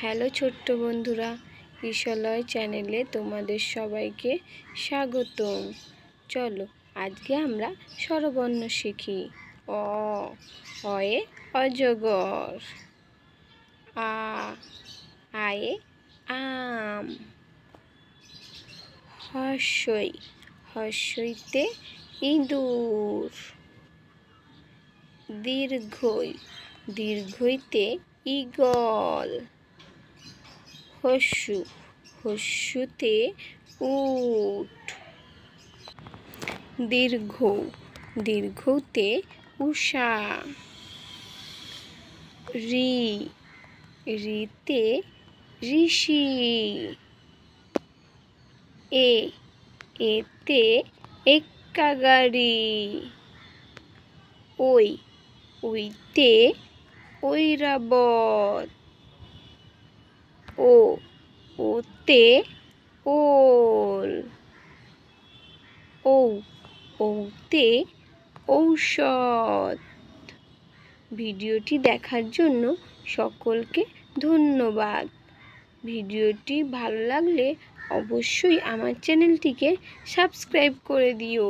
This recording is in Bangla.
হ্যালো ছোট্ট বন্ধুরা, কিশলয় চ্যানেলে তোমাদের সবাইকে স্বাগতম। চলো আজকে আমরা স্বরবর্ণ শিখি। অ অয়ে অজগর, আ আয়ে আম, হর্ষই হর্ষইতে ইঁদুর, দীর্ঘই দীর্ঘইতে ঈগল, হস্যু হস্যুতে উট, দীর্ঘ দীর্ঘতে উষা, ঋ ঋতে ঋষি, এতে এক্কা গাড়ি, ওইতে ঐরাবত, ওতে ওল, ওতে ঔষধ। ভিডিওটি দেখার জন্য সকলকে ধন্যবাদ। ভিডিওটি ভালো লাগলে অবশ্যই আমার চ্যানেলটিকে সাবস্ক্রাইব করে দিও।